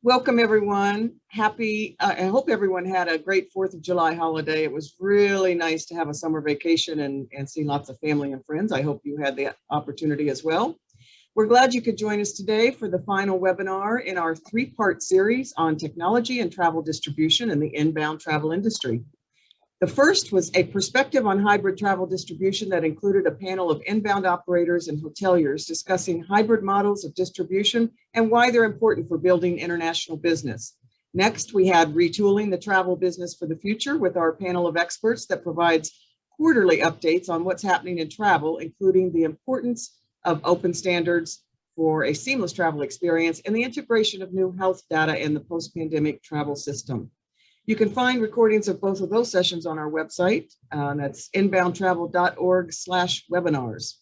Welcome, everyone. I hope everyone had a great 4th of July holiday. It was really nice to have a summer vacation and see lots of family and friends. I hope you had the opportunity as well. We're glad you could join us today for the final webinar in our three-part series on technology and travel distribution in the inbound travel industry. The first was a perspective on hybrid travel distribution that included a panel of inbound operators and hoteliers discussing hybrid models of distribution and why they're important for building international business. Next, we had retooling the travel business for the future with our panel of experts that provides quarterly updates on what's happening in travel, including the importance of open standards for a seamless travel experience and the integration of new health data in the post-pandemic travel system. You can find recordings of both of those sessions on our website. That's inboundtravel.org/webinars.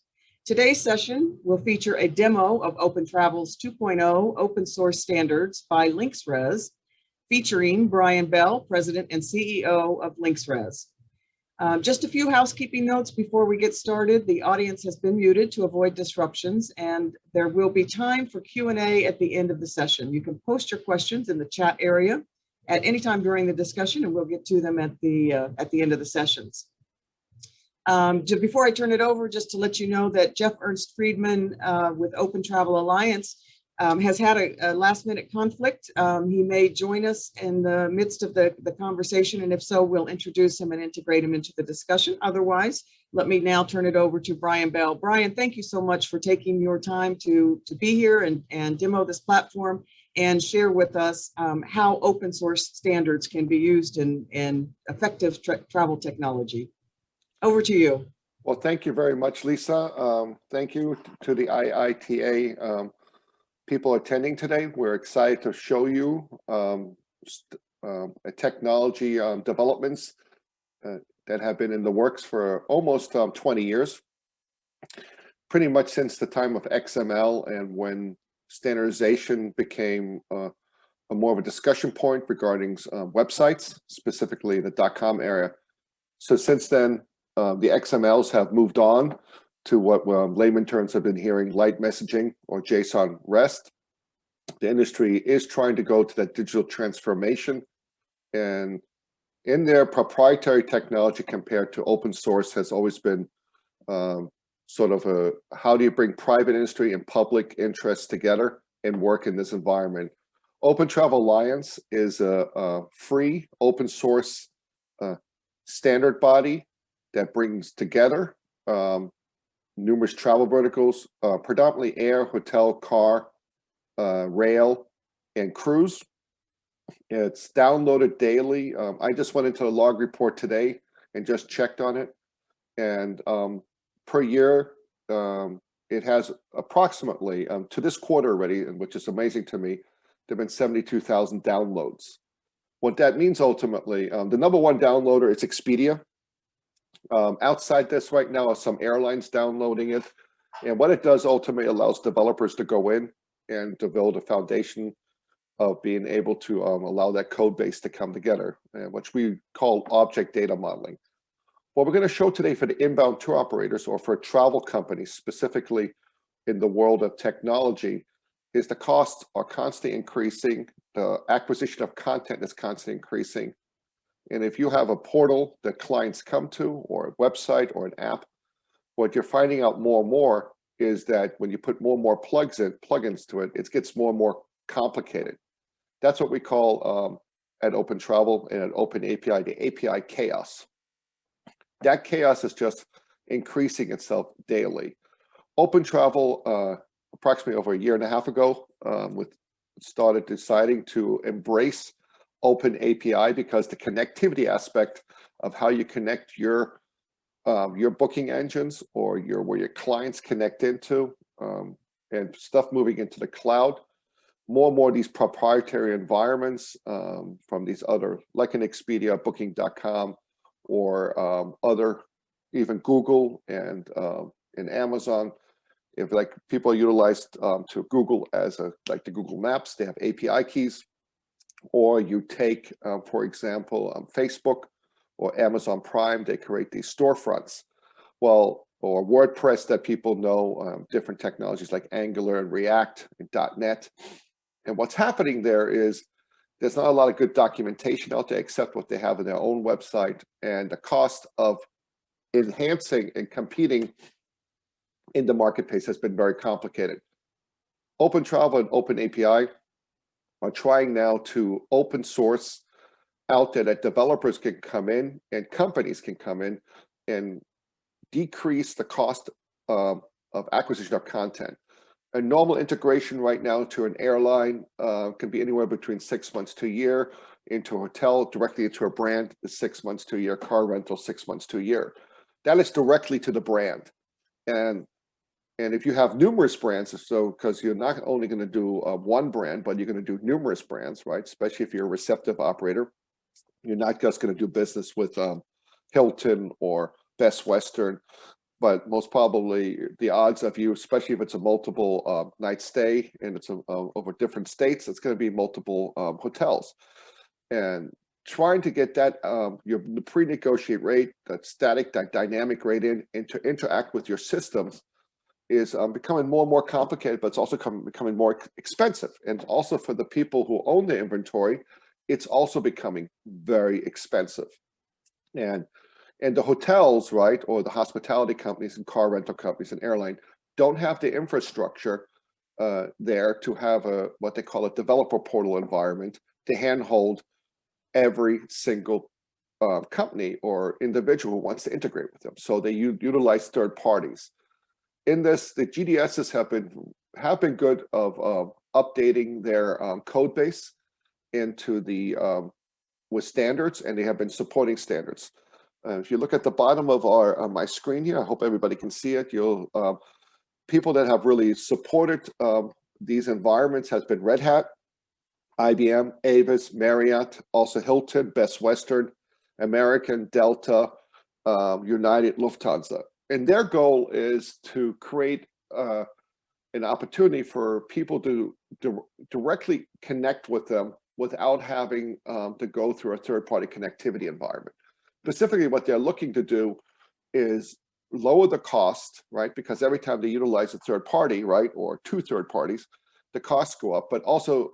Today's session will feature a demo of OpenTravel's 2.0 open source standards by LinksRes, featuring Brian Bell, President and CEO of LinksRes. Just a few housekeeping notes before we get started. The audience has been muted to avoid disruptions, and there will be time for Q&A at the end of the session. You can post your questions in the chat area at any time during the discussion, and we'll get to them at the end of the sessions. Before I turn it over, just to let you know that Jeff Ernst Friedman with Open Travel Alliance has had a last-minute conflict. He may join us in the midst of the conversation, and if so, we'll introduce him and integrate him into the discussion. Otherwise, let me now turn it over to Brian Bell. Brian, thank you so much for taking your time to be here and demo this platform and share with us how open source standards can be used in effective travel technology. Over to you. Well, thank you very much, Lisa. Thank you to the IITA people attending today. We're excited to show you technology developments that have been in the works for almost 20 years, pretty much since the time of XML and when standardization became more of a discussion point regarding websites, specifically the .com area. So since then, the XMLs have moved on to what layman terms have been hearing, light messaging or JSON REST. The industry is trying to go to that digital transformation, and in their proprietary technology compared to open source has always been sort of how do you bring private industry and public interests together and work in this environment. Open Travel Alliance is a free open source standard body that brings together numerous travel verticals, predominantly air, hotel, car, rail, and cruise. It's downloaded daily. I just went into the log report today and just checked on it, and per year, it has approximately, to this quarter already, which is amazing to me, there have been 72,000 downloads. What that means ultimately, the number one downloader is Expedia. Outside this right now are some airlines downloading it. And what it does ultimately allows developers to go in and to build a foundation of being able to allow that code base to come together, which we call object data modeling. What we're going to show today for the inbound tour operators or for travel companies, specifically in the world of technology, is the costs are constantly increasing. The acquisition of content is constantly increasing. And if you have a portal that clients come to, or a website or an app, what you're finding out more and more is that when you put more and more plugins to it, it gets more and more complicated. That's what we call at Open Travel and at Open API, the API chaos. That chaos is just increasing itself daily. Open Travel, approximately over a year and a half ago, started deciding to embrace Open API because the connectivity aspect of how you connect your booking engines or where your clients connect into and stuff moving into the cloud. More and more of these proprietary environments from these other, like an Expedia, Booking.com, or other, even Google and Amazon. If like people utilized to Google as like the Google Maps, they have API keys. Or you take, for example, Facebook or Amazon Prime, they create these storefronts. Well, or WordPress that people know, different technologies like Angular and React and .NET. And what's happening there is there's not a lot of good documentation out there except what they have in their own website, and the cost of enhancing and competing in the marketplace has been very complicated. OpenTravel and OpenAPI are trying now to open source out there that developers can come in and companies can come in and decrease the cost of acquisition of content. A normal integration right now to an airline can be anywhere between 6 months to a year, into a hotel, directly into a brand is 6 months to a year, car rental 6 months to a year. That is directly to the brand. And if you have numerous brands, so because you're not only going to do one brand, but you're going to do numerous brands, right? Especially if you're a receptive operator, you're not just going to do business with Hilton or Best Western, but most probably the odds of you, especially if it's a multiple night stay and it's over different states, it's going to be multiple hotels. And trying to get that your pre-negotiate rate, that static, that dynamic rate in, and to interact with your systems is becoming more and more complicated, but it's also becoming more expensive. And also for the people who own the inventory, it's also becoming very expensive. And the hotels, right, or the hospitality companies and car rental companies and airline don't have the infrastructure there to have what they call a developer portal environment to handhold every single company or individual who wants to integrate with them. So they utilize third parties. In this, the GDSs have been good of updating their code base into the with standards, and they have been supporting standards. If you look at the bottom of my screen here, I hope everybody can see it. You'll people that have really supported these environments has been Red Hat, IBM, Avis, Marriott, also Hilton, Best Western, American, Delta, United, Lufthansa. And their goal is to create an opportunity for people to directly connect with them without having to go through a third-party connectivity environment. Specifically, what they're looking to do is lower the cost, right? Because every time they utilize a third party, right, or two third parties, the costs go up, but also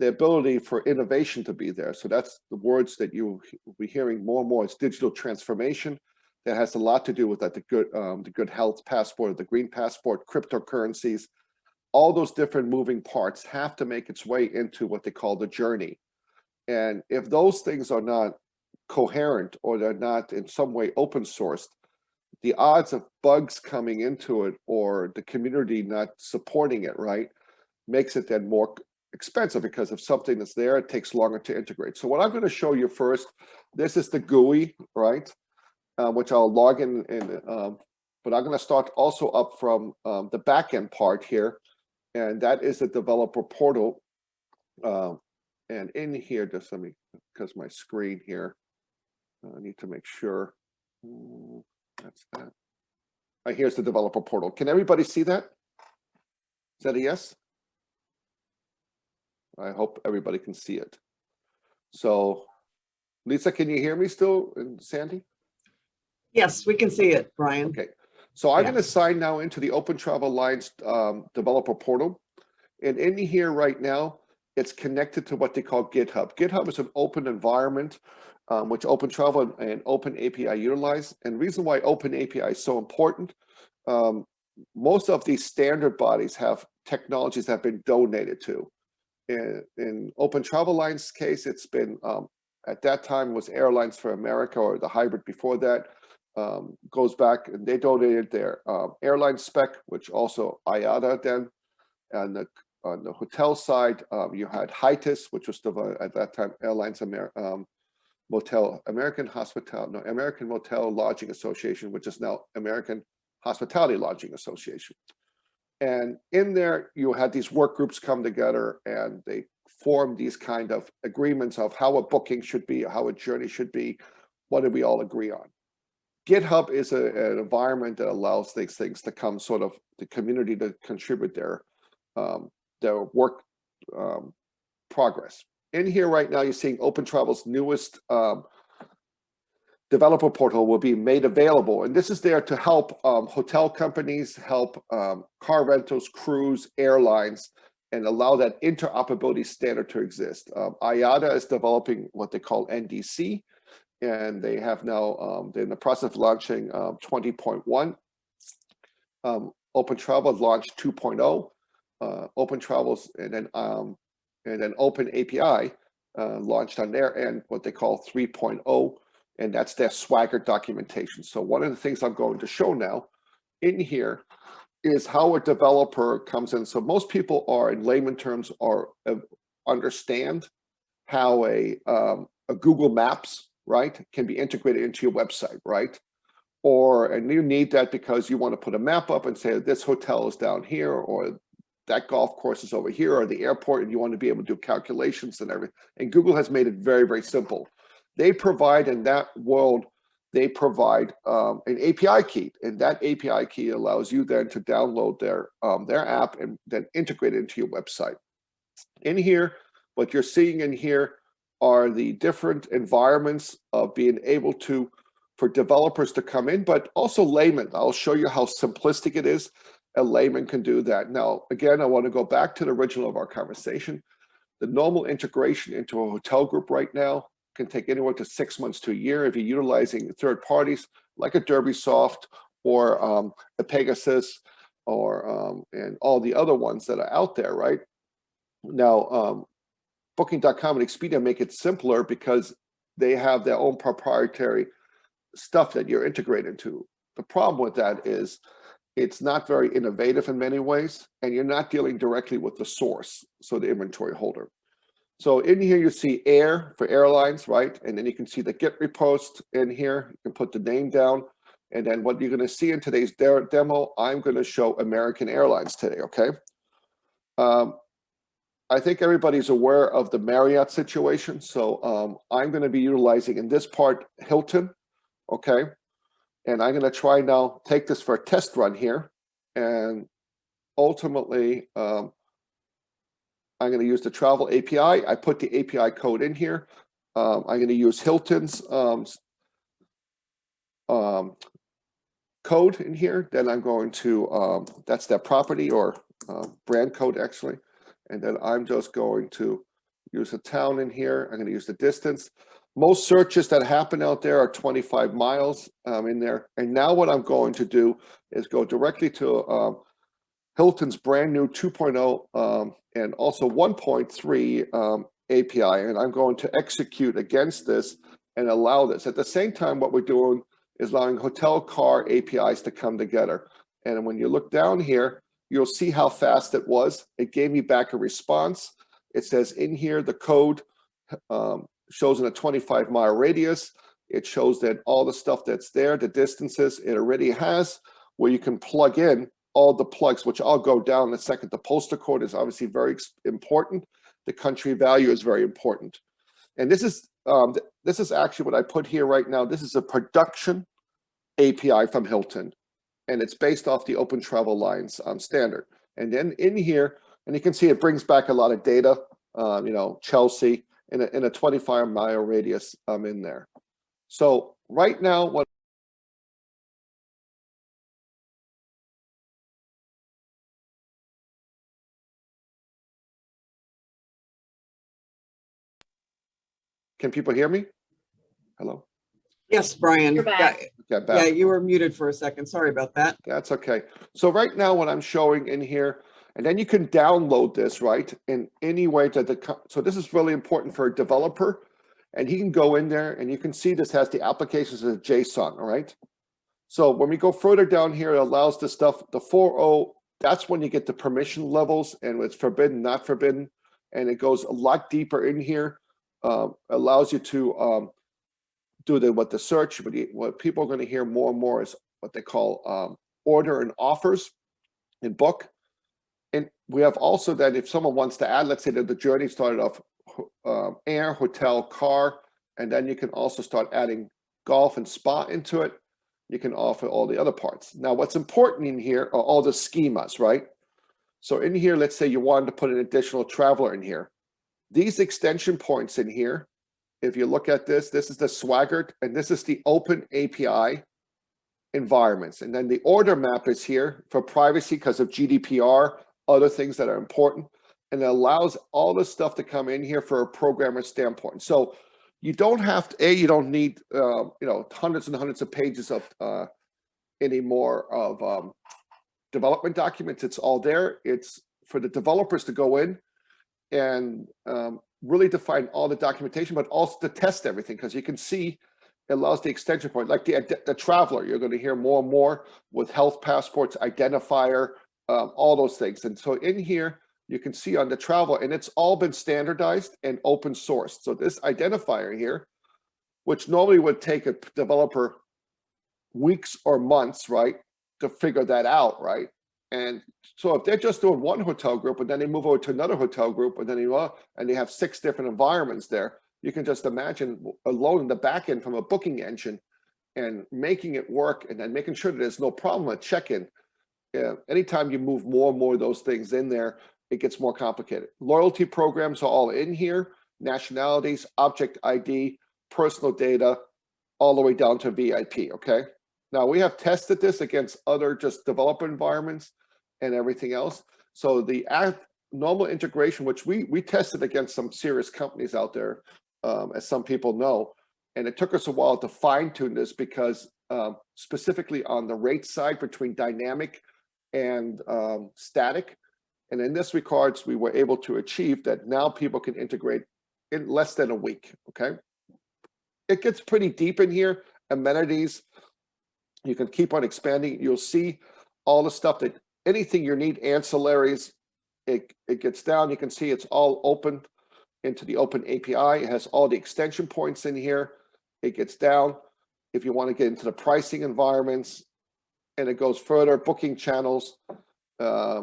the ability for innovation to be there. So that's the words that you'll be hearing more and more. It's digital transformation. That has a lot to do with that, the good health passport, the green passport, cryptocurrencies. All those different moving parts have to make its way into what they call the journey. And if those things are not coherent or they're not in some way open sourced, the odds of bugs coming into it or the community not supporting it, right, makes it then more expensive, because if something that's there, it takes longer to integrate. So what I'm going to show you first, this is the GUI, right, which I'll log in, but I'm going to start also up from the backend part here, and that is the developer portal. And in here, just let me, because my screen here, I need to make sure. That's that. Right, here's the developer portal. Can everybody see that? Is that a yes? I hope everybody can see it. So, Lisa, can you hear me still? And Sandy? Yes, we can see it, Brian. Okay. So I'm going to sign now into the OpenTravel Alliance developer portal. And in here right now, it's connected to what they call GitHub. GitHub is an open environment which OpenTravel and OpenAPI utilize. And the reason why OpenAPI is so important, most of these standard bodies have technologies that have been donated to. In OpenTravel Alliance case, it's been, at that time was Airlines for America, or the hybrid before that, goes back, and they donated their airline spec, which also IATA then. And on the hotel side, you had HITIS, which was at that time Airlines American Motel Lodging Association, which is now American Hospitality Lodging Association. And in there, you had these work groups come together, and they formed these kind of agreements of how a booking should be, how a journey should be. What did we all agree on? GitHub is an environment that allows these things to come, sort of the community to contribute their work progress. In here right now, you're seeing OpenTravel's newest developer portal will be made available. And this is there to help hotel companies, help car rentals, cruise, airlines, and allow that interoperability standard to exist. IATA is developing what they call NDC, and they have now, they're in the process of launching 20.1. OpenTravel's launched 2.0. OpenTravel's and then Open API launched on their end what they call 3.0, and that's their Swagger documentation. So one of the things I'm going to show now in here is how a developer comes in. So most people are, in layman terms, understand how a Google Maps, right, can be integrated into your website, right? And you need that because you want to put a map up and say this hotel is down here, or that golf course is over here, or the airport, and you want to be able to do calculations and everything. And Google has made it very, very simple. They provide, in that world, they provide an API key, and that API key allows you then to download their app and then integrate it into your website. In here, what you're seeing in here are the different environments of being able to, for developers to come in, but also laymen. I'll show you how simplistic it is. A layman can do that. Now, again, I want to go back to the original of our conversation. The normal integration into a hotel group right now can take anywhere to 6 months to a year if you're utilizing third parties like a DerbySoft or a Pegasus or and all the other ones that are out there, right? Now, Booking.com and Expedia make it simpler because they have their own proprietary stuff that you're integrated into. The problem with that is it's not very innovative in many ways, and you're not dealing directly with the source, so the inventory holder. So in here you see air for airlines, right? And then you can see the get repost in here. You can put the name down, and then what you're going to see in today's demo, I'm going to show American Airlines today, okay? I think everybody's aware of the Marriott situation, so I'm going to be utilizing in this part Hilton, okay? And I'm going to try now, take this for a test run here. And ultimately, I'm going to use the travel API. I put the API code in here. I'm going to use Hilton's code in here. Then I'm going to, that's their property or brand code actually. And then I'm just going to use a town in here. I'm going to use the distance. Most searches that happen out there are 25 miles in there. And now what I'm going to do is go directly to Hilton's brand new 2.0 and also 1.3 API. And I'm going to execute against this and allow this. At the same time, what we're doing is allowing hotel car APIs to come together. And when you look down here, you'll see how fast it was. It gave me back a response. It says in here, the code shows in a 25-mile radius. It shows that all the stuff that's there, the distances, it already has where you can plug in all the plugs, which I'll go down in a second. The postal code is obviously very important. The country value is very important. And this is actually what I put here right now. This is a production API from Hilton, and it's based off the OpenTravel lines standard. And then in here, and you can see it brings back a lot of data, you know, Chelsea, in a 25-mile radius in there. So right now, what can people hear me? Hello? Yes, Brian. You're back. Okay, back. Yeah, you were muted for a second. Sorry about that. That's okay. So right now what I'm showing in here, and then you can download this, right, in any way that so this is really important for a developer, and he can go in there and you can see this has the applications as JSON, all right? So when we go further down here, it allows the stuff, the 4.0, that's when you get the permission levels and it's forbidden, not forbidden, and it goes a lot deeper in here, allows you to do what the search, what people are going to hear more and more is what they call order and offers in book. And we have also that if someone wants to add, let's say that the journey started off air, hotel, car, and then you can also start adding golf and spa into it. You can offer all the other parts. Now, what's important in here are all the schemas, right? So in here, let's say you wanted to put an additional traveler in here. These extension points in here, if you look at this, this is the Swagger, and this is the Open API environments. And then the order map is here for privacy because of GDPR, other things that are important. and it allows all this stuff to come in here for a programmer standpoint. So you don't have to, you don't need, hundreds and hundreds of pages of anymore of development documents. It's all there. It's for the developers to go in and really define all the documentation, but also to test everything, because you can see it allows the extension point, like the traveler. You're going to hear more and more with health passports, identifier, all those things. And so in here, you can see on the travel, and it's all been standardized and open sourced. So this identifier here, which normally would take a developer weeks or months, right, to figure that out, right? And so if they're just doing one hotel group, and then they move over to another hotel group, and then they have 6 different environments there, you can just imagine alone in the back end from a booking engine and making it work, and then making sure that there's no problem at check-in. Anytime you move more and more of those things in there, it gets more complicated. Loyalty programs are all in here, nationalities, object ID, personal data, all the way down to VIP, okay? Now, we have tested this against other just developer environments and everything else. So the normal integration, which we tested against some serious companies out there, as some people know, and it took us a while to fine tune this, because specifically on the rate side between dynamic and static, and in this regards, we were able to achieve that now people can integrate in less than a week, okay? It gets pretty deep in here. Amenities, you can keep on expanding. You'll see all the stuff that anything you need, ancillaries, it gets down. You can see it's all open into the open API. It has all the extension points in here. It gets down. If you want to get into the pricing environments, and it goes further, booking channels,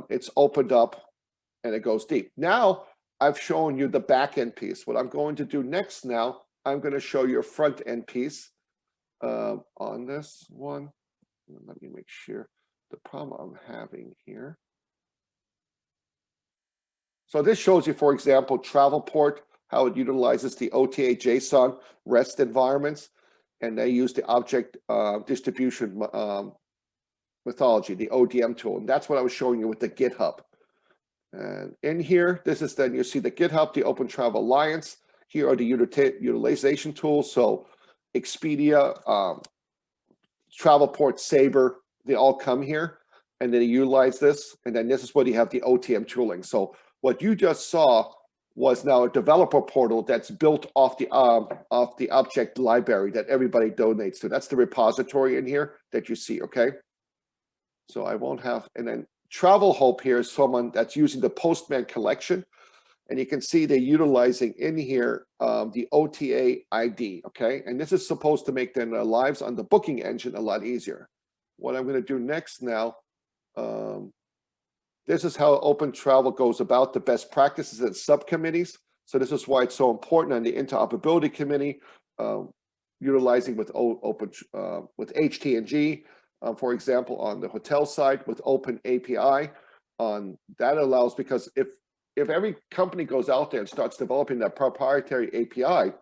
it's opened up, and it goes deep. Now, I've shown you the back end piece. What I'm going to do next now, I'm going to show you a front end piece on this one. Let me make sure the problem I'm having here. So this shows you, for example, Travelport, how it utilizes the OTA JSON REST environments, and they use the object distribution mythology, the ODM tool. And that's what I was showing you with the GitHub. And in here, this is then you see the GitHub, the Open Travel Alliance. Here are the utilization tools. So Expedia, Travelport, Sabre, they all come here, and then you utilize this. And then this is where you have the OTM tooling. So what you just saw was now a developer portal that's built off the object library that everybody donates to. That's the repository in here that you see, okay? So I won't have, and then Travel Hope here is someone that's using the Postman collection, and you can see they're utilizing in here the OTA ID, okay? And this is supposed to make their lives on the booking engine a lot easier. What I'm gonna do next now, this is how Open Travel goes about the best practices and subcommittees. So this is why it's so important on the interoperability committee, utilizing with with HT&G, for example, on the hotel side with Open API. That allows, because if every company goes out there and starts developing that proprietary API,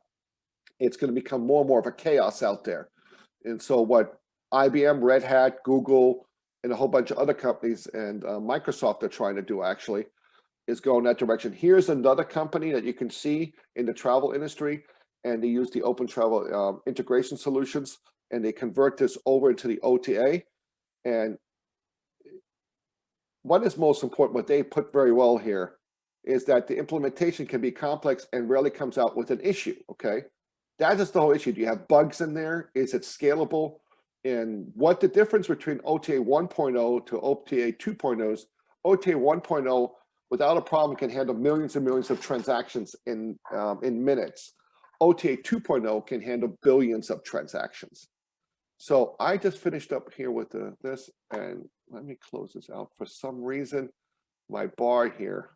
it's going to become more and more of a chaos out there. And so what IBM, Red Hat, Google, and a whole bunch of other companies and Microsoft are trying to do actually is go in that direction. Here's another company that you can see in the travel industry, and they use the Open Travel integration solutions, and they convert this over into the OTA. And what is most important, what they put very well here, is that the implementation can be complex and rarely comes out with an issue, okay? That is the whole issue. Do you have bugs in there? Is it scalable? And what the difference between OTA 1.0 to OTA 2.0 is, OTA 1.0 without a problem can handle millions and millions of transactions in minutes. OTA 2.0 can handle billions of transactions. So I just finished up here with this, and let me close this out. For some reason, my bar here,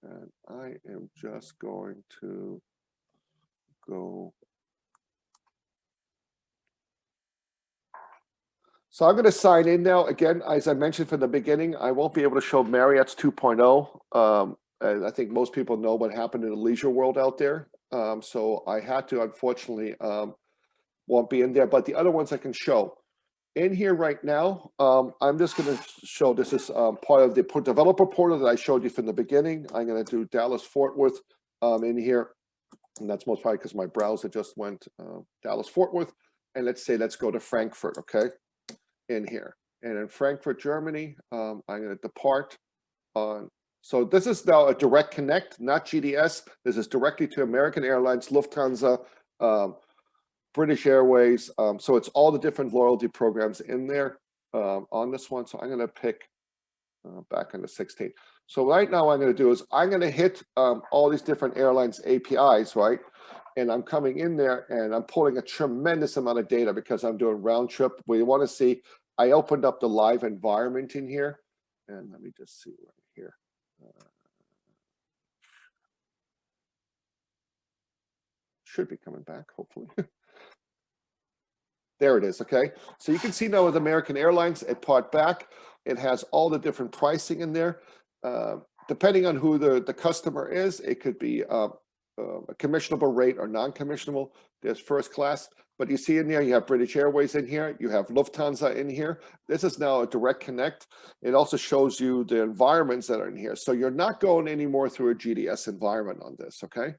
and I am just going to go. So I'm going to sign in now. Again, as I mentioned from the beginning, I won't be able to show Marriott's 2.0. And I think most people know what happened in the leisure world out there. So I had to, unfortunately, won't be in there. But the other ones I can show. in here right now, I'm just going to show this is part of the developer portal that I showed you from the beginning. I'm going to do Dallas-Fort Worth in here. And that's most probably because my browser just went Dallas-Fort Worth. And let's go to Frankfurt, okay, in here. And in Frankfurt, Germany, I'm going to depart on. So this is now a direct connect, not GDS. This is directly to American Airlines, Lufthansa, British Airways. So it's all the different loyalty programs in there on this one. So I'm going to pick back on the 16th. So right now what I'm going to do is I'm going to hit all these different airlines APIs, right? And I'm coming in there and I'm pulling a tremendous amount of data because I'm doing round trip. We want to see, I opened up the live environment in here. And let me just see right here. Should be coming back, hopefully. There it is, okay? So you can see now with American Airlines, it part back. It has all the different pricing in there. Depending on who the customer is, it could be a commissionable rate or non-commissionable. There's first class, but you see in there, you have British Airways in here, you have Lufthansa in here. This is now a direct connect. It also shows you the environments that are in here. So you're not going anymore through a GDS environment on this, okay?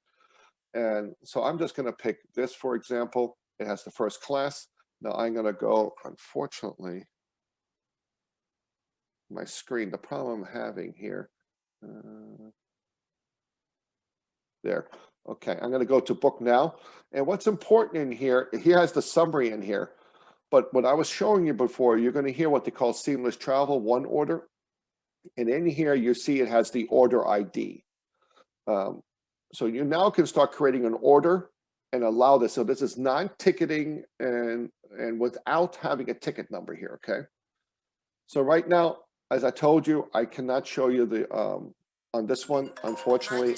And so I'm just gonna pick this, for example. It has the first class. Now I'm gonna go, unfortunately, my screen, the problem I'm having here, there. Okay, I'm going to go to book now. And what's important in here, he has the summary in here. But what I was showing you before, you're going to hear what they call seamless travel, one order. And in here, you see it has the order ID. So you now can start creating an order and allow this. So this is non-ticketing and without having a ticket number here, okay? So right now, as I told you, I cannot show you the, on this one, unfortunately,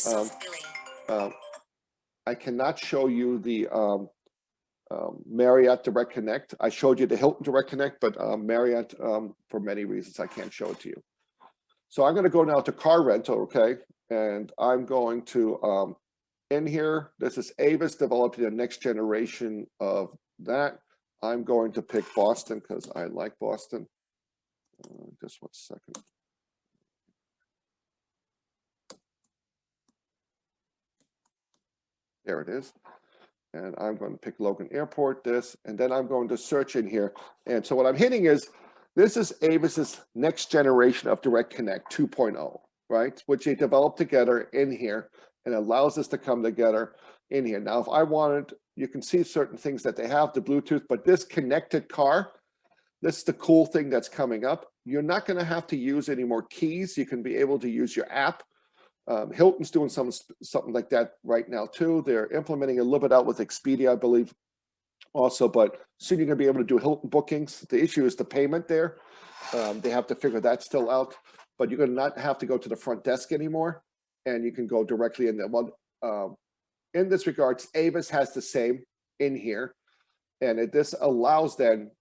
I cannot show you the Marriott Direct Connect. I showed you the Hilton Direct Connect, but Marriott, for many reasons, I can't show it to you. So I'm going to go now to car rental, okay? And I'm going to, in here, this is Avis developing the next generation of that. I'm going to pick Boston because I like Boston. Just 1 second. There it is. And I'm going to pick Logan Airport, this, and then I'm going to search in here. And so what I'm hitting is, this is Avis's next generation of Direct Connect 2.0, right? Which they developed together in here and allows us to come together in here. Now, if I wanted, you can see certain things that they have, the Bluetooth, but this connected car, this is the cool thing that's coming up. You're not going to have to use any more keys. You can be able to use your app. Hilton's doing something like that right now too. They're implementing a little bit out with Expedia, I believe, also, but soon you're going to be able to do Hilton bookings. The issue is the payment there. They have to figure that still out, but you're going to not have to go to the front desk anymore, and you can go directly in there. Well, in this regards, Avis has the same in here, and this allows then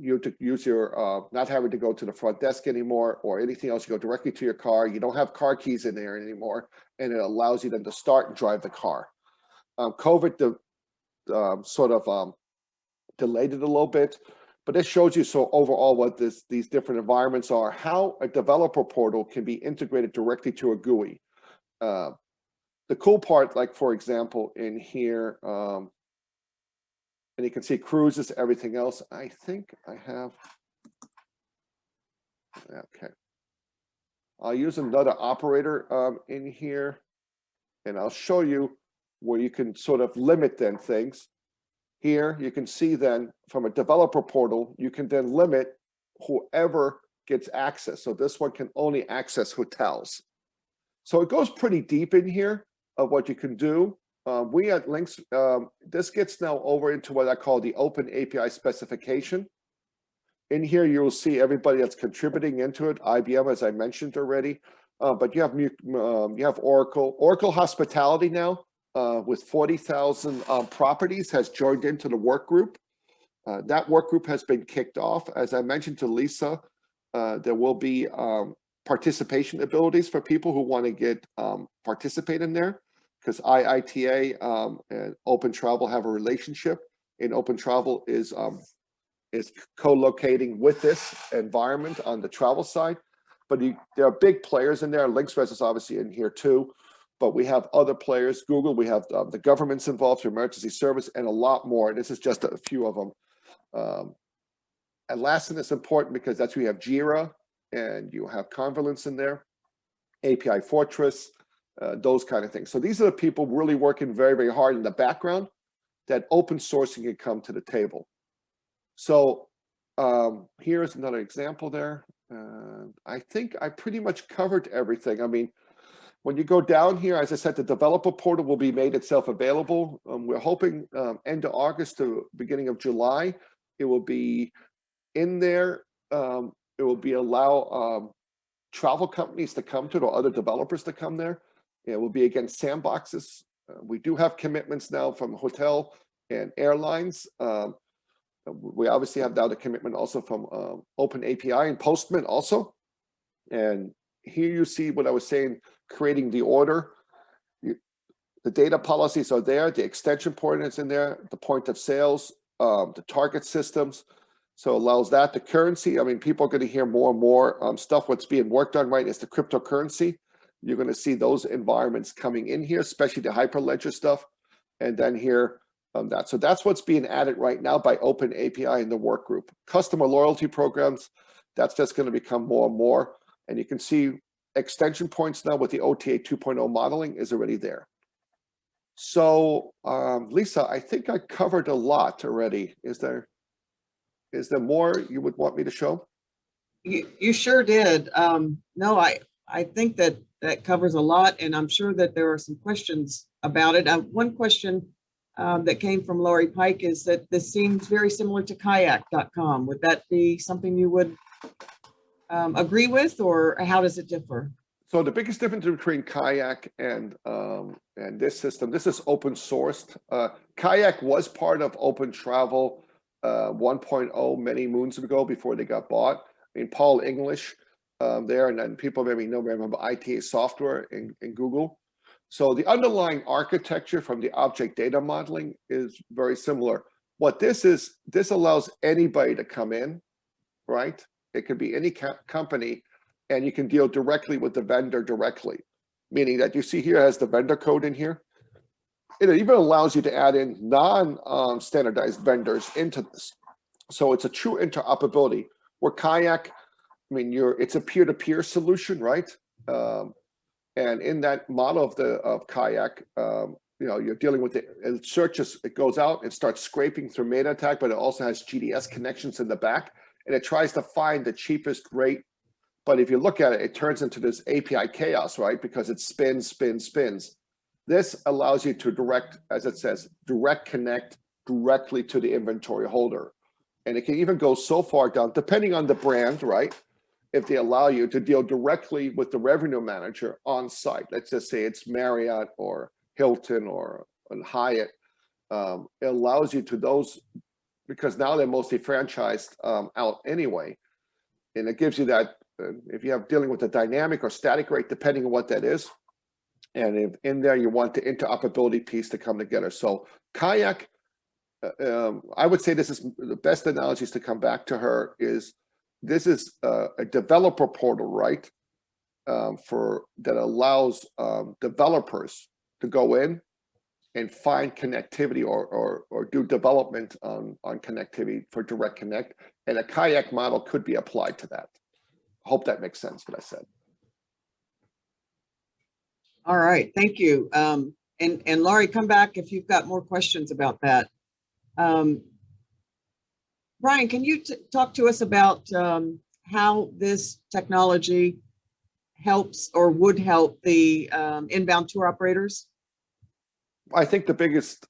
you to use your not having to go to the front desk anymore or anything else. You go directly to your car. You don't have car keys in there anymore, and it allows you then to start and drive the car. COVID sort of delayed it a little bit, but this shows you so overall what these different environments are, how a developer portal can be integrated directly to a GUI. The cool part, like for example, in here, and you can see cruises, everything else. I think I have, okay. I'll use another operator in here, and I'll show you where you can sort of limit then things. Here, you can see then from a developer portal, you can then limit whoever gets access. So this one can only access hotels. So it goes pretty deep in here of what you can do. We at Links, this gets now over into what I call the open API specification. In here, you will see everybody that's contributing into it. IBM, as I mentioned already, but you have Oracle Hospitality now with 40,000 properties has joined into the work group. That work group has been kicked off. As I mentioned to Lisa, there will be participation abilities for people who want to get participate in there, because IITA and OpenTravel have a relationship, and OpenTravel is is co-locating with this environment on the travel side. But there are big players in there. LinksRes is obviously in here too, but we have other players. Google, we have the government's involved through emergency service and a lot more. This is just a few of them. And last, and it's important because that's where you have Jira and you have Convergence in there, API Fortress, those kind of things. So these are the people really working very, very hard in the background that open sourcing can come to the table. So here's another example there. I think I pretty much covered everything. I mean, when you go down here, as I said, the developer portal will be made itself available. We're hoping end of August to beginning of July, it will be in there. It will be allow travel companies to come to it or other developers to come there. It will be, again, sandboxes. We do have commitments now from hotel and airlines. We obviously have now the commitment also from Open API and Postman also. And here you see what I was saying, creating the order. The data policies are there, the extension point is in there, the point of sales, the target systems. So it allows that. The currency, I mean, people are going to hear more and more stuff. What's being worked on right is the cryptocurrency. You're going to see those environments coming in here, especially the Hyperledger stuff. And then here, that. So that's what's being added right now by Open API in the work group. Customer loyalty programs, that's just going to become more and more. And you can see extension points now with the OTA 2.0 modeling is already there. So Lisa, I think I covered a lot already. Is there more you would want me to show? You sure did. No, I think that covers a lot, and I'm sure that there are some questions about it. One question that came from Laurie Pike is that this seems very similar to kayak.com. Would that be something you would agree with, or how does it differ? So the biggest difference between Kayak and this system, this is open sourced. Kayak was part of OpenTravel 1.0 many moons ago before they got bought. I mean, Paul English there, and then people maybe remember ITA Software in Google. So the underlying architecture from the object data modeling is very similar. What this is, this allows anybody to come in, right? It could be any company, and you can deal directly with the vendor directly, meaning that you see here has the vendor code in here. It even allows you to add in non-standardized vendors into this. So it's a true interoperability. Where Kayak, I mean, it's a peer-to-peer solution, right? And in that model of Kayak, you're dealing with it searches, it goes out, it starts scraping through meta attack, but it also has GDS connections in the back, and it tries to find the cheapest rate. But if you look at it, it turns into this API chaos, right? Because it spins. This allows you to direct, as it says, direct connect directly to the inventory holder. And it can even go so far down, depending on the brand, right? If they allow you to deal directly with the revenue manager on site. Let's just say it's Marriott or Hilton or Hyatt. It allows you to those, because now they're mostly franchised out anyway. And it gives you that, if you have dealing with a dynamic or static rate, depending on what that is. And if in there you want the interoperability piece to come together. So Kayak, I would say this is the best analogies to come back to her is, this is a developer portal, right? That allows developers to go in and find connectivity or do development on connectivity for direct connect. And a Kayak model could be applied to that. I hope that makes sense what I said. All right, thank you. And Laurie, come back if you've got more questions about that. Brian, can you talk to us about how this technology helps or would help the inbound tour operators? I think the biggest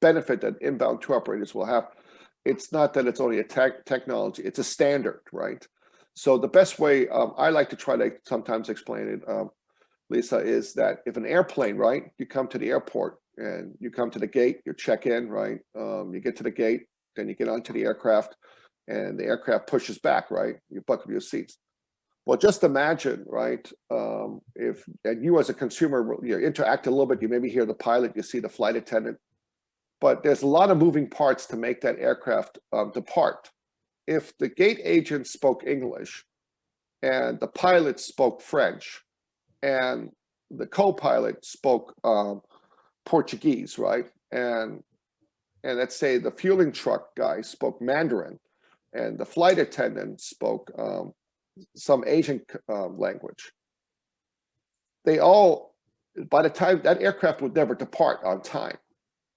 benefit that inbound tour operators will have, it's not that it's only a technology, it's a standard, right? So the best way I like to try to sometimes explain it, Lisa, is that if an airplane, right, you come to the airport and you come to the gate, you check in, right? You get to the gate, then you get onto the aircraft and the aircraft pushes back, right? You buckle your seats. Well, just imagine, right? And you as a consumer, you interact a little bit, you maybe hear the pilot, you see the flight attendant, but there's a lot of moving parts to make that aircraft depart. If the gate agent spoke English and the pilot spoke French and the co-pilot spoke Portuguese, right? And let's say the fueling truck guy spoke Mandarin and the flight attendant spoke some Asian language. They all, by the time that aircraft would never depart on time.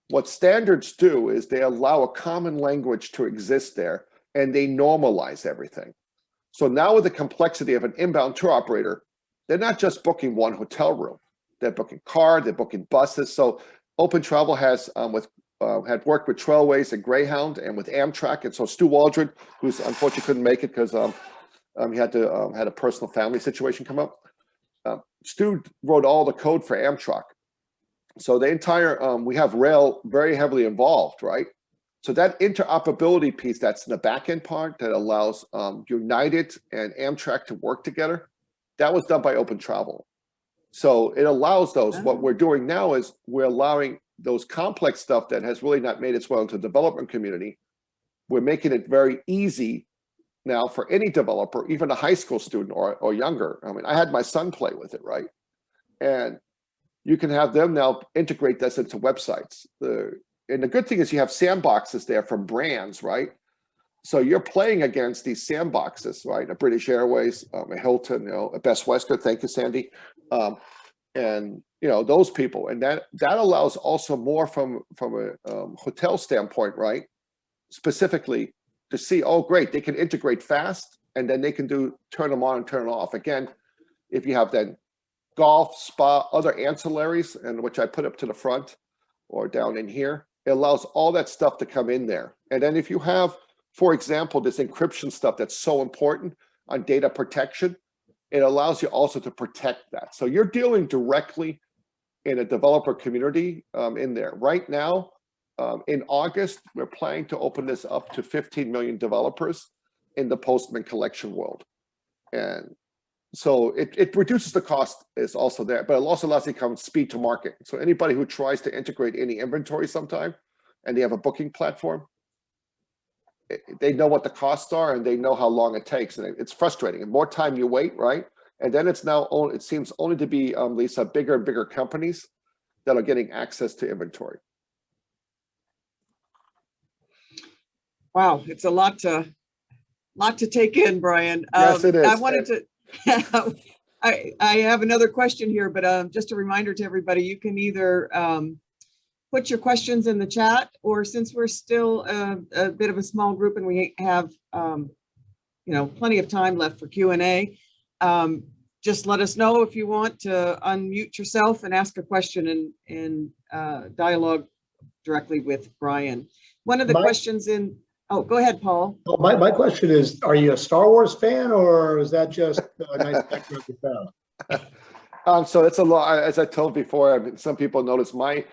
What standards do is they allow a common language to exist there and they normalize everything. So now with the complexity of an inbound tour operator, they're not just booking one hotel room. They're booking car, they're booking buses. So OpenTravel has had worked with Trailways and Greyhound and with Amtrak. And so Stu Waldron, who's unfortunately couldn't make it because he had a personal family situation come up. Stu wrote all the code for Amtrak. So the entire, we have rail very heavily involved, right? So that interoperability piece, that's in the back-end part that allows United and Amtrak to work together, that was done by OpenTravel. So it allows those. What we're doing now is we're allowing those complex stuff that has really not made its way into the development community. We're making it very easy now for any developer, even a high school student or younger. I mean, I had my son play with it, right? And you can have them now integrate this into websites. And the good thing is you have sandboxes there from brands, right? So you're playing against these sandboxes, right? A British Airways, a Hilton, a Best Western, thank you, Sandy. And those people, and that allows also more from a hotel standpoint, right? Specifically to see, oh great, they can integrate fast, and then they can turn them on and turn them off. Again, if you have then golf, spa, other ancillaries, and which I put up to the front or down in here, it allows all that stuff to come in there. And then if you have, for example, this encryption stuff that's so important on data protection, it allows you also to protect that. So you're dealing directly in a developer community in there. Right now, in August, we're planning to open this up to 15 million developers in the Postman collection world. And so it reduces the cost is also there, but it also allows you to come speed to market. So anybody who tries to integrate any inventory sometime and they have a booking platform, they know what the costs are and they know how long it takes. And it's frustrating. And more time you wait, right? And then it's now only, it seems only to be, Lisa, bigger and bigger companies that are getting access to inventory. Wow, it's a lot to take in, Brian. Yes, it is. I wanted to. I have another question here, but just a reminder to everybody: you can either put your questions in the chat, or since we're still a bit of a small group and we have plenty of time left for Q&A, just let us know if you want to unmute yourself and ask a question and dialogue directly with Brian. One of the questions in. Oh, go ahead, Paul. Oh, my question is, are you a Star Wars fan, or is that just a nice background you found? So it's a lot, as I told before. I mean, some people notice my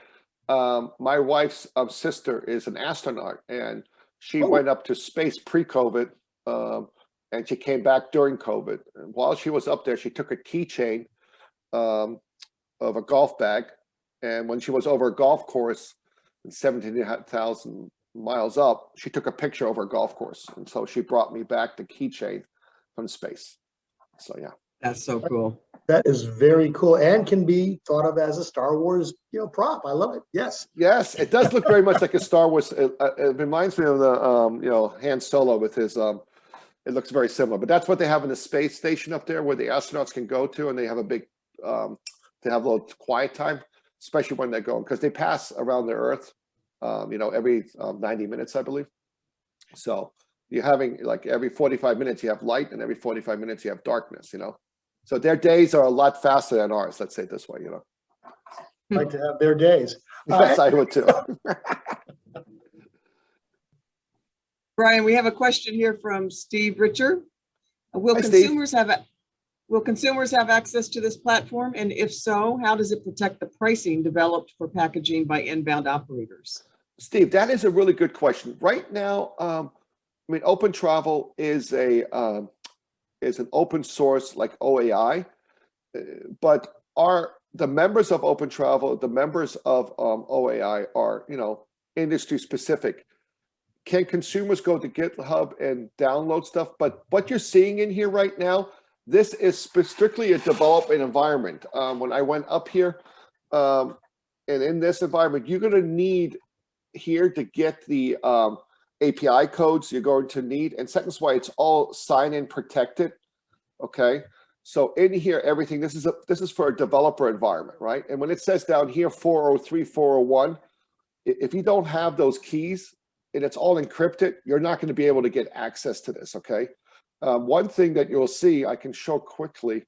wife's sister is an astronaut, and she went up to space pre-COVID, and she came back during COVID. And while she was up there, she took a keychain of a golf bag, and when she was over a golf course, 17,000 miles up, she took a picture of her golf course, and so she brought me back the keychain from space. So yeah, that's so cool. That is very cool, and can be thought of as a Star Wars, prop. I love it. Yes, it does look very much like a Star Wars. It reminds me of the Han Solo with his. It looks very similar, but that's what they have in the space station up there, where the astronauts can go to, and they have a big. They have a little quiet time, especially when they're going, because they pass around the Earth. Every 90 minutes, I believe. So you're having like every 45 minutes you have light, and every 45 minutes you have darkness, So their days are a lot faster than ours, let's say it this way, Like to have their days. Yes, I would too. Brian, we have a question here from Steve Richard. Will Hi, consumers have access to this platform? And if so, how does it protect the pricing developed for packaging by inbound operators? Steve, that is a really good question. Right now, OpenTravel is an open source like OAI, but the members of OpenTravel, the members of OAI are, industry specific. Can consumers go to GitHub and download stuff? But what you're seeing in here right now, this is strictly a development environment. When I went up here, and in this environment, you're going to need here to get the API codes you're going to need. And second is why it's all sign-in protected. Okay. So in here, everything, this is for a developer environment, right? And when it says down here, 403, 401, if you don't have those keys and it's all encrypted, you're not going to be able to get access to this, okay? One thing that you'll see, I can show quickly.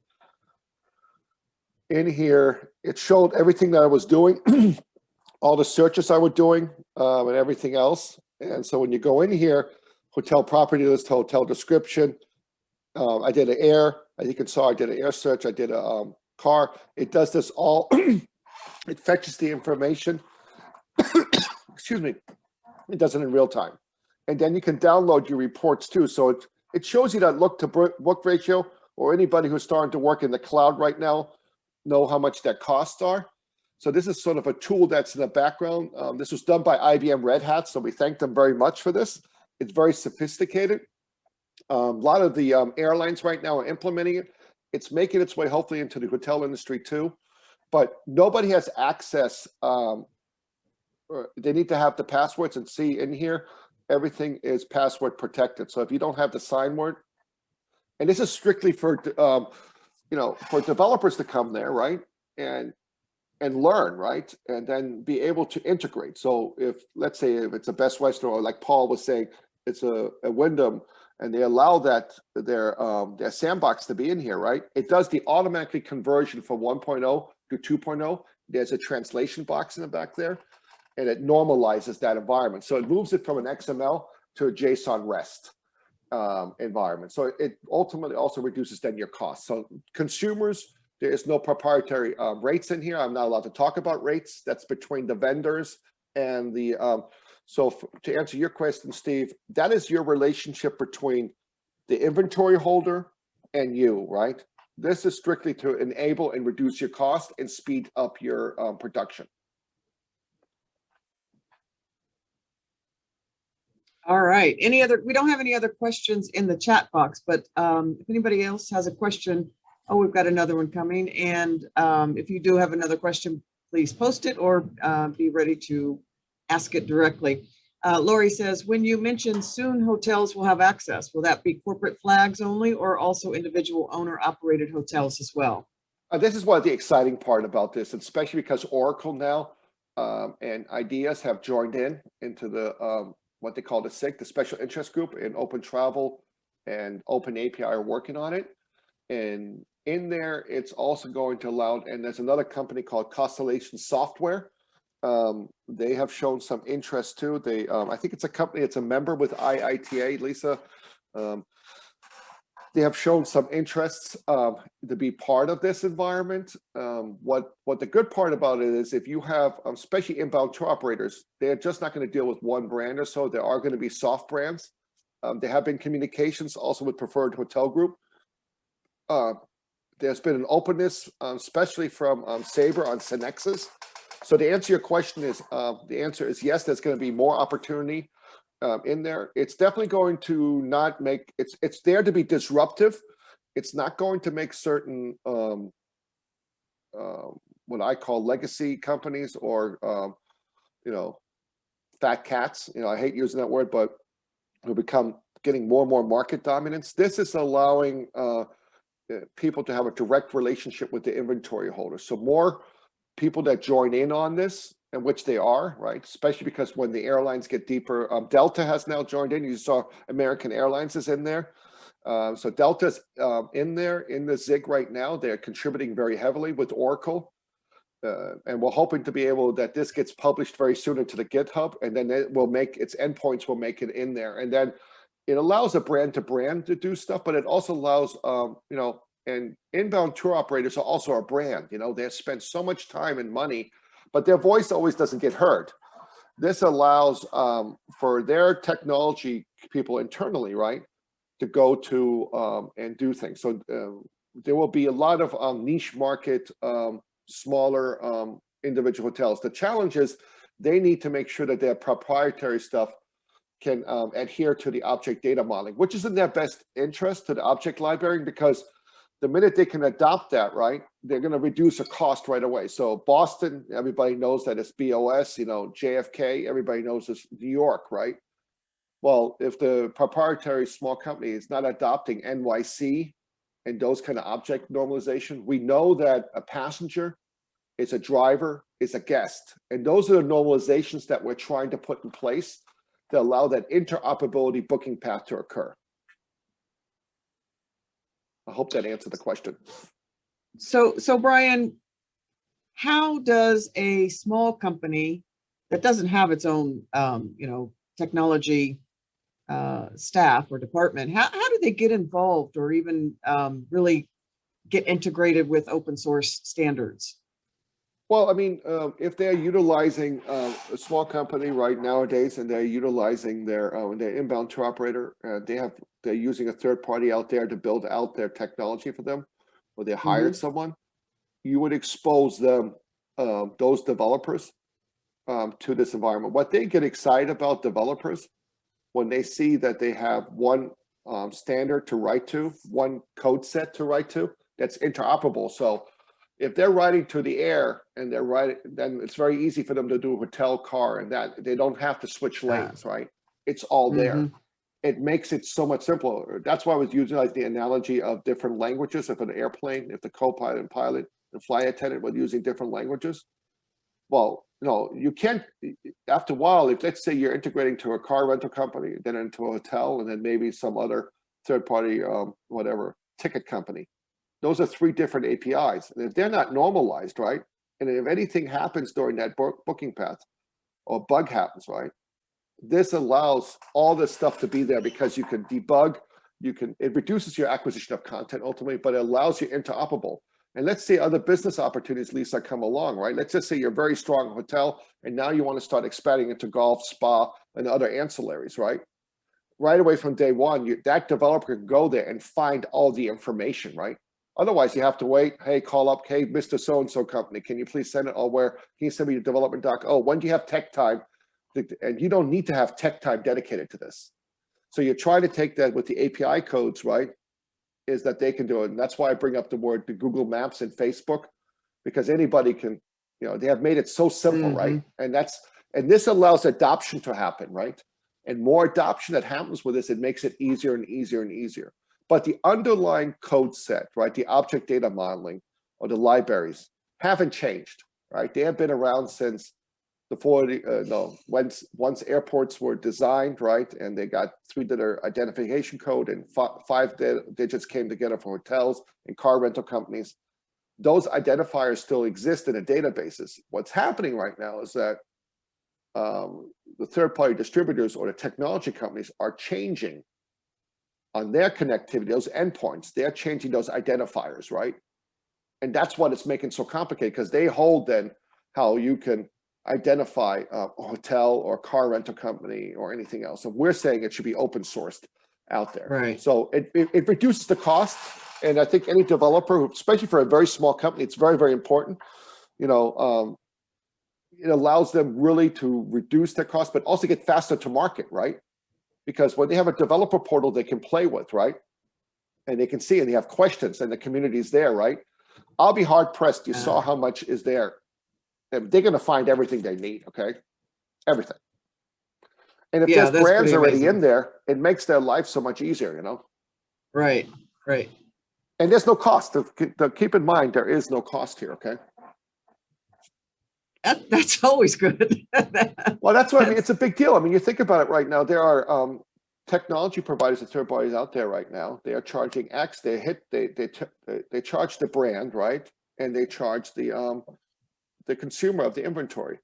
In here, it showed everything that I was doing, all the searches I was doing, and everything else. And so when you go in here, hotel property list, hotel description, I did an air, as you can saw, I did an air search, I did a car. It does this all, it fetches the information, excuse me, it does it in real time. And then you can download your reports too. So it shows you that look to book ratio, or anybody who's starting to work in the cloud right now know how much their costs are. So this is sort of a tool that's in the background. This was done by IBM Red Hat, so we thank them very much for this. It's very sophisticated. A lot of the airlines right now are implementing it. It's making its way hopefully into the hotel industry too, but nobody has access. They need to have the passwords, and see in here, everything is password protected. So if you don't have the sign word, and this is strictly for, for developers to come there, right? And learn, right? And then be able to integrate. So if, let's say if it's a Best Western, or like Paul was saying, it's a Wyndham, and they allow that their sandbox to be in here, right? It does the automatic conversion from 1.0 to 2.0. There's a translation box in the back there, and it normalizes that environment. So it moves it from an XML to a JSON REST environment. So it ultimately also reduces then your costs. So consumers, there is no proprietary rates in here. I'm not allowed to talk about rates. That's between the vendors and the, to answer your question, Steve, that is your relationship between the inventory holder and you, right? This is strictly to enable and reduce your cost and speed up your production. All right. We don't have any other questions in the chat box, but if anybody else has a question, oh, we've got another one coming. And if you do have another question, please post it, or be ready to ask it directly. Lori says, when you mention soon hotels will have access, will that be corporate flags only, or also individual owner operated hotels as well? This is one of the exciting part about this, especially because Oracle now and Ideas have joined into the what they call the SIG, the Special Interest Group, and OpenTravel and OpenAPI are working on it. And in there, it's also going to allow, and there's another company called Constellation Software. They have shown some interest too. They, I think it's a company, it's a member with IITA, Lisa. They have shown some interests to be part of this environment. What the good part about it is, if you have, especially inbound tour operators, they're just not going to deal with one brand or so. There are going to be soft brands. There have been communications also with Preferred Hotel Group. There's been an openness, especially from Sabre on Synexus. So to answer your question is, the answer is yes, there's going to be more opportunity in there. It's definitely going to not make, it's there to be disruptive. It's not going to make certain, what I call legacy companies, or, fat cats. I hate using that word, but will become getting more and more market dominance. This is allowing people to have a direct relationship with the inventory holder. So more people that join in on this, and which they are, right? Especially because when the airlines get deeper, Delta has now joined in. You saw American Airlines is in there. So Delta's in there in the ZIG right now. They're contributing very heavily with Oracle. And we're hoping to be able, that this gets published very soon into the GitHub, and then it will make, its endpoints will make it in there. And then it allows a brand to brand to do stuff, but it also allows, and inbound tour operators are also a brand. They spend so much time and money, but their voice always doesn't get heard. This allows for their technology people internally, right, to go to and do things. So there will be a lot of niche market, smaller individual hotels. The challenge is they need to make sure that their proprietary stuff can adhere to the object data modeling, which is in their best interest to the object library, because the minute they can adopt that, right, they're going to reduce a cost right away. So Boston, everybody knows that it's BOS, you know, JFK, everybody knows it's New York, right? Well, if the proprietary small company is not adopting NYC and those kind of object normalization, we know that a passenger is a driver, is a guest. And those are the normalizations that we're trying to put in place to allow that interoperability booking path to occur. I hope that answered the question. So Brian, how does a small company that doesn't have its own, you know, technology staff or department, how do they get involved or even really get integrated with open source standards? Well, I mean, if they're utilizing a small company right nowadays, and they're utilizing their inbound tour operator, they're using a third party out there to build out their technology for them, or they hired someone, you would expose them, those developers, to this environment. What they get excited about, developers, when they see that they have one standard to write to, one code set to write to, that's interoperable. So if they're writing to the air and they're writing, then it's very easy for them to do hotel, car, and that they don't have to switch lanes, right? It's all there. It makes it so much simpler. That's why I was using like the analogy of different languages. If an airplane, if the co-pilot and pilot and flight attendant were using different languages, well, no, you can't. After a while, if let's say you're integrating to a car rental company, then into a hotel, and then maybe some other third-party, whatever, ticket company. Those are three different APIs. And if they're not normalized, right, and if anything happens during that booking path or bug happens, right, this allows all this stuff to be there because you can debug, it reduces your acquisition of content ultimately, but it allows you interoperable. And let's say other business opportunities, Lisa, come along, right? Let's just say you're very strong hotel, and now you want to start expanding into golf, spa, and other ancillaries, right? Right away from day one, that developer can go there and find all the information, right? Otherwise, you have to wait. Hey, call up. Hey, Mr. So-and-so company, can you please send it? Oh, where? Can you send me your development doc? Oh, when do you have tech time? And you don't need to have tech time dedicated to this. So you try to take that with the API codes, right? Is that they can do it. And that's why I bring up the Google Maps and Facebook, because anybody can, you know, they have made it so simple, right? And this allows adoption to happen, right? And more adoption that happens with this, it makes it easier and easier and easier. But the underlying code set, right, the object data modeling or the libraries haven't changed, right? They have been around since once airports were designed, right, and they got 3-digit identification code and 5 digits came together for hotels and car rental companies. Those identifiers still exist in the databases. What's happening right now is that the third-party distributors or the technology companies are changing on their connectivity, those endpoints. They're changing those identifiers, right? And that's what it's making so complicated, because they hold then how you can identify a hotel or car rental company or anything else. And we're saying it should be open sourced out there. Right. So it reduces the cost. And I think any developer, especially for a very small company, it's very, very important. You know, it allows them really to reduce their cost, but also get faster to market, right? Because when they have a developer portal they can play with, right? And they can see and they have questions and the community is there, right? I'll be hard pressed. You saw how much is there. And they're going to find everything they need, okay? Everything. And if there's brands already in there, it makes their life so much easier, you know? Right, right. And there's no cost. To keep in mind, there is no cost here, okay? That's always good. Well, that's what I mean. It's a big deal. I mean, you think about it right now. There are technology providers and third parties out there right now. They are charging X. They charge the brand, right? And they charge the consumer of the inventory.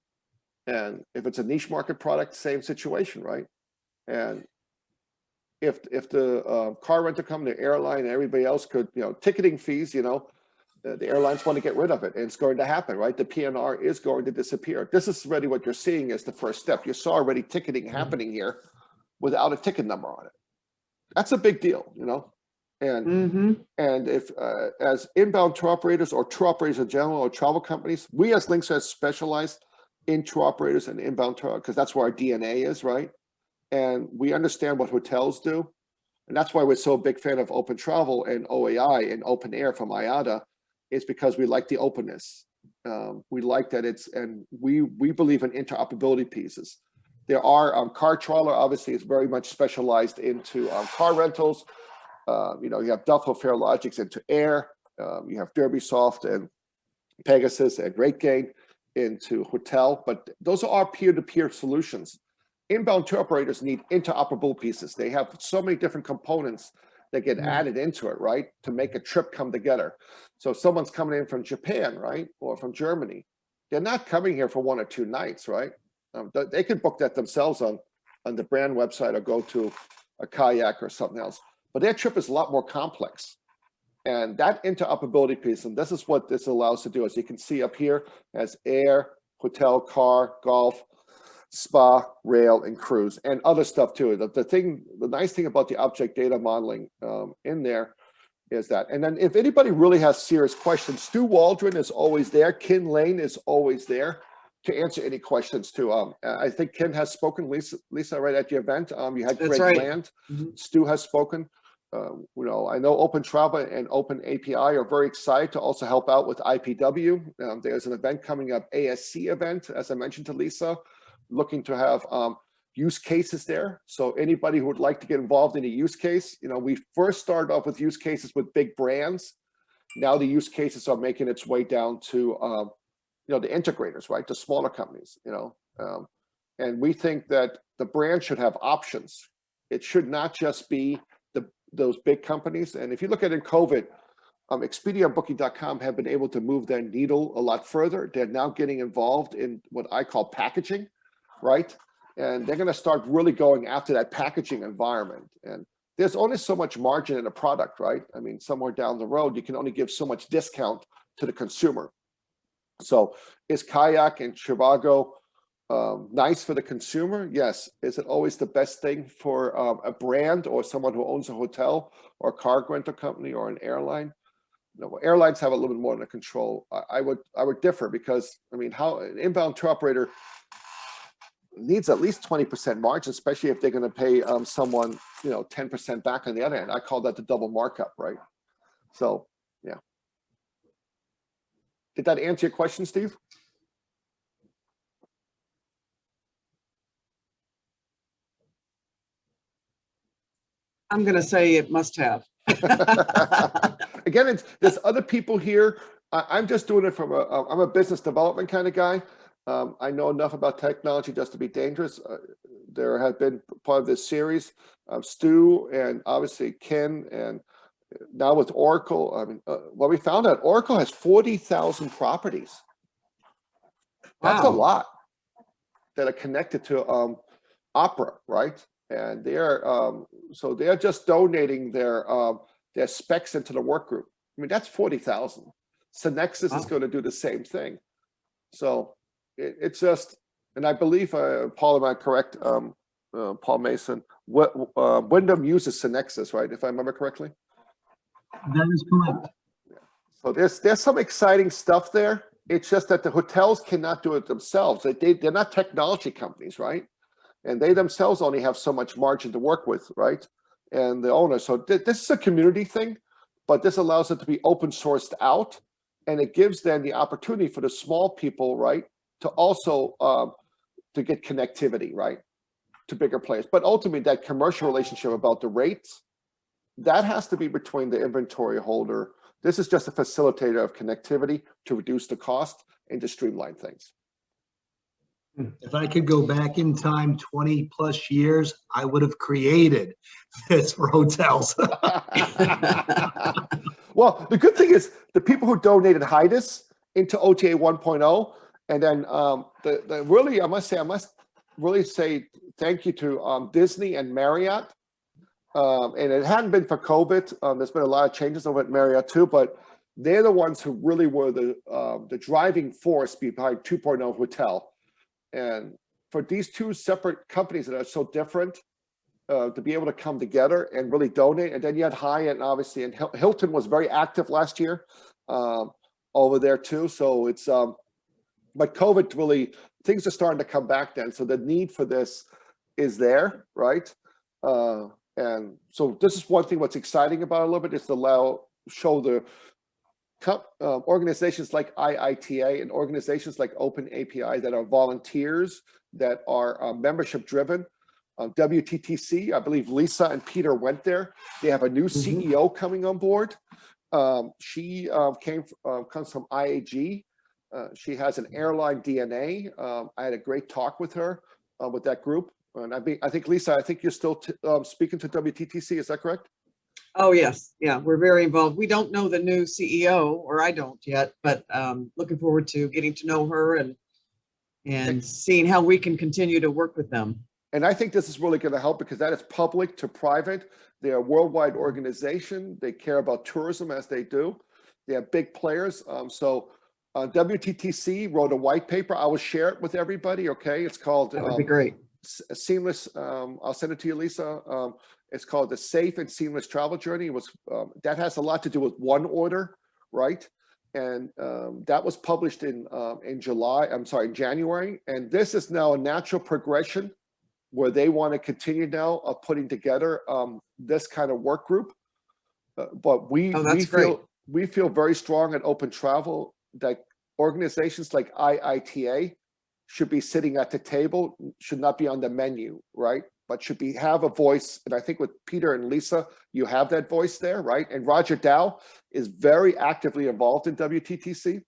And if it's a niche market product, same situation, right? And if the car rental company, the airline, and everybody else could, you know, ticketing fees, you know, the airlines want to get rid of it, and it's going to happen, right? The PNR is going to disappear. This is already what you're seeing as the first step. You saw already ticketing happening here without a ticket number on it. That's a big deal, you know? And and if as inbound tour operators or tour operators in general or travel companies, we as LinksRes specialize into operators and inbound tour, because that's where our DNA is, right? And we understand what hotels do. And that's why we're so a big fan of Open Travel and OAI and Open Air from IATA, is because we like the openness. We like that and we believe in interoperability pieces. There are Car Trawler, obviously, is very much specialized into car rentals. You have Duffel Farelogix into air. You have Derbysoft and Pegasus and RateGain into hotel, but those are peer-to-peer solutions. Inbound tour operators need interoperable pieces. They have so many different components that get added into it, right, to make a trip come together. So if someone's coming in from Japan, right, or from Germany, they're not coming here for 1 or 2 nights, right? They can book that themselves on the brand website or go to a kayak or something else. But their trip is a lot more complex. And that interoperability piece, and this is what this allows to do, as you can see up here, as air, hotel, car, golf, spa, rail, and cruise, and other stuff too. The nice thing about the object data modeling in there is that, and then if anybody really has serious questions, Stu Waldron is always there. Ken Lane is always there to answer any questions too. I think Ken has spoken, Lisa, right at the event. You had That's Greg right. Land. Stu has spoken. I know Open Travel and Open API are very excited to also help out with IPW. There's an event coming up, ASC event, as I mentioned to Lisa, looking to have use cases there. So anybody who would like to get involved in a use case, we first started off with use cases with big brands. Now the use cases are making its way down to, the integrators, right? The smaller companies, and we think that the brand should have options. It should not just be those big companies. And if you look at in COVID, Expedia and Booking.com have been able to move their needle a lot further. They're now getting involved in what I call packaging, right? And they're going to start really going after that packaging environment. And there's only so much margin in a product, right? I mean, somewhere down the road, you can only give so much discount to the consumer. So is Kayak and Trivago nice for the consumer? Yes. Is it always the best thing for a brand or someone who owns a hotel or a car rental company or an airline? No, airlines have a little bit more under control. I would differ, because how an inbound tour operator needs at least 20% margin, especially if they're going to pay someone 10% back on the other end. I call that the double markup, right? So yeah. Did that answer your question, Steve? I'm going to say it must have. Again, there's other people here. I'm just doing it from I'm a business development kind of guy. I know enough about technology just to be dangerous. There have been part of this series, Stu and obviously Ken, and now with Oracle. What we found out, Oracle has 40,000 properties. That's a lot that are connected to Opera, right? And they're so they're just donating their specs into the work group. That's 40,000. Synexus is going to do the same thing. So it's just, and I believe Paul, am I correct? Paul Mason, Wyndham uses Synexus, right? If I remember correctly. That is correct. Yeah. So there's some exciting stuff there. It's just that the hotels cannot do it themselves. They're not technology companies, right? And they themselves only have so much margin to work with, right? And the owner. So this is a community thing, but this allows it to be open sourced out, and it gives then the opportunity for the small people, right, to also to get connectivity, right, to bigger players. But ultimately, that commercial relationship about the rates, that has to be between the inventory holder. This is just a facilitator of connectivity to reduce the cost and to streamline things. If I could go back in time 20 plus years, I would have created this for hotels. Well, the good thing is the people who donated HIDUS into OTA 1.0, and then really, I must really say thank you to Disney and Marriott. And it hadn't been for COVID. There's been a lot of changes over at Marriott too, but they're the ones who really were the driving force behind 2.0 hotel. And for these two separate companies that are so different, to be able to come together and really donate. And then you had Hyatt, and obviously, and Hilton was very active last year over there too. So it's but COVID really, things are starting to come back then. So the need for this is there, right? And so this is one thing what's exciting about it a little bit is to show the organizations like IITA and organizations like Open API that are volunteers, that are membership driven. WTTC, I believe Lisa and Peter went there. They have a new CEO coming on board. She comes from IAG. She has an airline DNA. I had a great talk with her with that group. And I think Lisa, I think you're still speaking to WTTC. Is that correct? Oh, yes. Yeah, we're very involved. We don't know the new CEO, or I don't yet, but looking forward to getting to know her and seeing how we can continue to work with them. And I think this is really going to help because that is public to private. They're a worldwide organization. They care about tourism as they do. They have big players. So WTTC wrote a white paper. I will share it with everybody. Okay, it's called That would be great. Seamless. I'll send it to you, Lisa. It's called the Safe and Seamless Travel Journey. It was that has a lot to do with one order, right? And that was published in January. And this is now a natural progression where they want to continue now of putting together this kind of work group. But we feel very strong at Open Travel that organizations like IITA should be sitting at the table, should not be on the menu, right? But should have a voice. And I think with Peter and Lisa, you have that voice there, right? And Roger Dow is very actively involved in WTTC,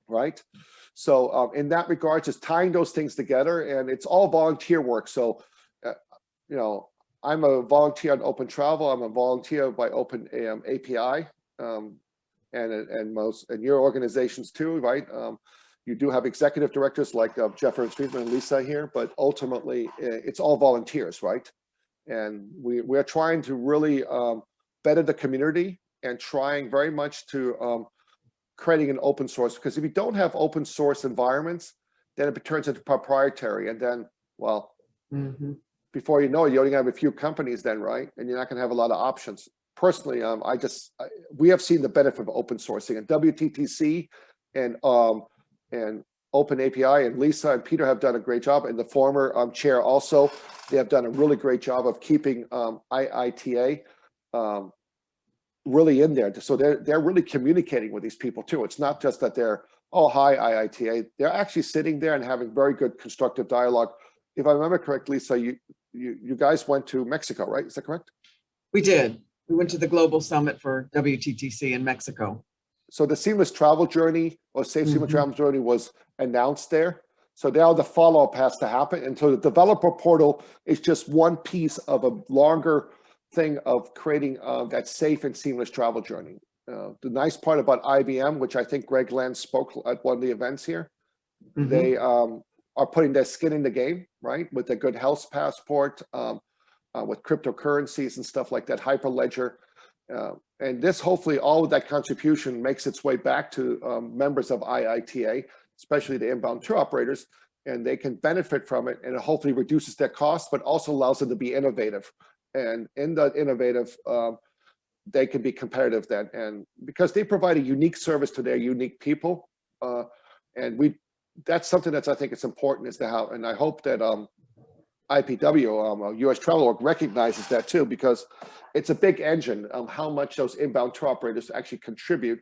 right? So in that regard, just tying those things together, and it's all volunteer work. So, you know, I'm a volunteer on Open Travel. I'm a volunteer by Open API, and your organizations too, right? You do have executive directors like Jeff Friedman and Lisa here, but ultimately it's all volunteers, right? And we're trying to really better the community and trying very much to creating an open source, because if you don't have open source environments, then it turns into proprietary, and then, well, before you know it, you only have a few companies then, right? And you're not going to have a lot of options. Personally, we have seen the benefit of open sourcing, and WTTC and Open API and Lisa and Peter have done a great job, and the former chair also, they have done a really great job of keeping IITA really in there. So they're really communicating with these people too. It's not just that they're, oh, hi, IITA. They're actually sitting there and having very good constructive dialogue. If I remember correctly, Lisa, you guys went to Mexico, right? Is that correct? We did. We went to the Global Summit for WTTC in Mexico. So the Seamless Travel Journey or Safe Seamless Travel Journey was announced there. So now the follow-up has to happen. And so the developer portal is just one piece of a longer thing of creating that safe and seamless travel journey. The nice part about IBM, which I think Greg Land spoke at one of the events here, they are putting their skin in the game, right? With a good health passport, with cryptocurrencies and stuff like that, Hyperledger. And this, hopefully, all of that contribution makes its way back to members of IITA, especially the inbound tour operators, and they can benefit from it, and it hopefully reduces their costs, but also allows them to be innovative. And in that innovative, they can be competitive then. And because they provide a unique service to their unique people, and that's something that's, I think it's important, is to have, and I hope that IPW, US Travel Org, recognizes that too, because it's a big engine of how much those inbound tour operators actually contribute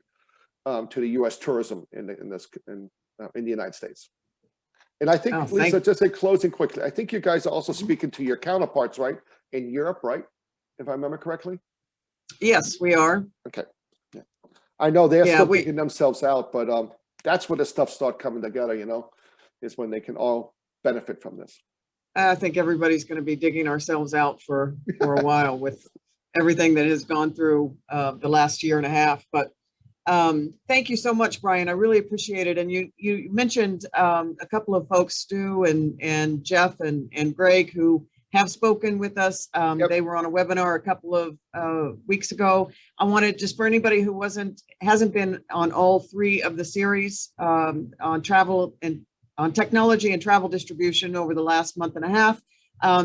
to the US tourism in the United States. And I think, Lisa, just in closing quickly, I think you guys are also speaking to your counterparts, right, in Europe, right? If I remember correctly? Yes, we are. Okay. Yeah. I know they're still picking themselves out, but that's where the stuff start coming together, you know, is when they can all benefit from this. I think everybody's going to be digging ourselves out for a while with everything that has gone through the last year and a half. But thank you so much, Brian. I really appreciate it. And you mentioned a couple of folks, Stu and Jeff and Greg, who have spoken with us. They were on a webinar a couple of weeks ago. I wanted, just for anybody who hasn't been on all three of the series on travel and on technology and travel distribution over the last month and a half,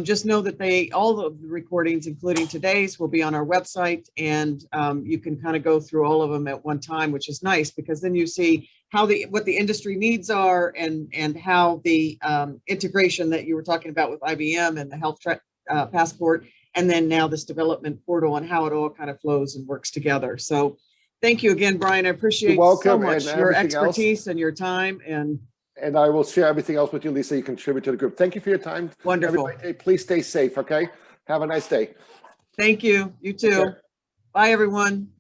just know that all of the recordings, including today's, will be on our website, and you can kind of go through all of them at one time, which is nice, because then you see what the industry needs are, and how the integration that you were talking about with IBM and the health passport, and then now this development portal and how it all kind of flows and works together. So thank you again, Brian. I appreciate so welcome, much and your everything else. expertise and your time. And I will share everything else with you, Lisa. You contribute to the group. Thank you for your time. Wonderful. Everybody, please stay safe, okay? Have a nice day. Thank you. You too. Okay. Bye, everyone.